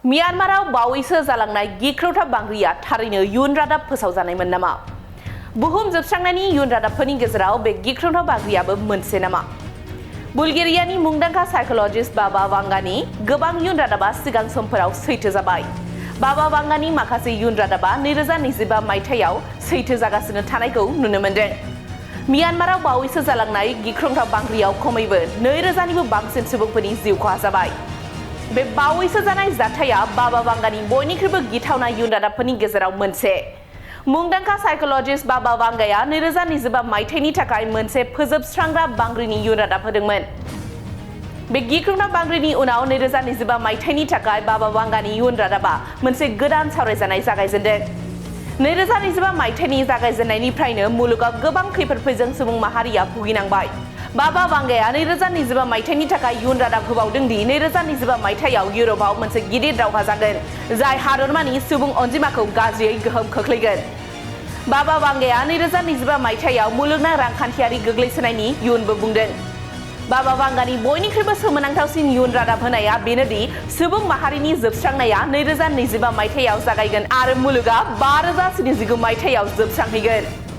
म्यानमाराव बावैसो जालांनाय गिख्रंथाव बांग्रिया थारैनो इयुन रादाब फोसावजानायमोन नामा? बुहुम जोबस्रांनायनि इयुन रादाबफोरनि गेजेराव बे गिख्रंथाव बांग्रियाबो मोनसे नामा? बुलगेरियानि मुंदांखा साइकोलजिस्ट बाबा वांगानि गोबां इयुन रादाबा सिगां समफोराव सैथो जाबाय। बाबा वांगानि माखासे इयुन रादाबा 2025 मायथाइयाव सैथो जागासिनो थानायखौ नुनो मोनदों। म्यानमाराव बावैसो जालांनाय गिख्रंथाव बांग्रियाव खमैबो 2000 निबो बांसिन सुबुंफोरनि जिउ खहा जाबाय। बे बावैसो जानाय जाथाया बाबा वांगानि बयनिख्रुइबो गिथावना इयुन रादाबफोरनि गेजेराव मोनसे। मुंदांखा साइकोलजिस्ट बाबा वांगाया 2025 मायथाइनि थाखाय मोनसे फोजोबस्रांग्रा बांग्रिनि इयुन रादाब होदोंमोन। बे गिख्रंथाव बांग्रिनि उनाव 2025 मायथाइनि थाखाय बाबा वांगानि इयुन रादाबा मोनसे गोदान सावरायजानाय जागायजेनदों। 2025 मायथाइनि जागायजेननायनिफ्रायनो मुलुगाव गोबां खैफोदफोरजों सुबुं माहारिया भुगिनांबाय। बाबा वांगाया 2025 मायथाइनि थाखाय इयुन रादाब होबावदों दि 2025 मायथाइयाव इउर'पआव मोनसे गिदिर दावहा जागोन, जाय हादरमानि सुबुं अनजिमाखौ गाज्रियै गोहोम खोख्लैगोन। बाबा वांगाया 2025 मायथाइयाव मुलुगनां रांखान्थियारि गोग्लैसोनायनि इयुनबो बुंदों। बाबा वांगानि बयनिख्रुइबो सोमोनांथावसिन इयुन रादाब होनाया बेनोदि सुबुं माहारिनि जोबस्रांनाया 2025 मायथाइयाव जागायगोन आरो मुलुगा 5079 मायथाइयाव जोबस्रांहैगोन।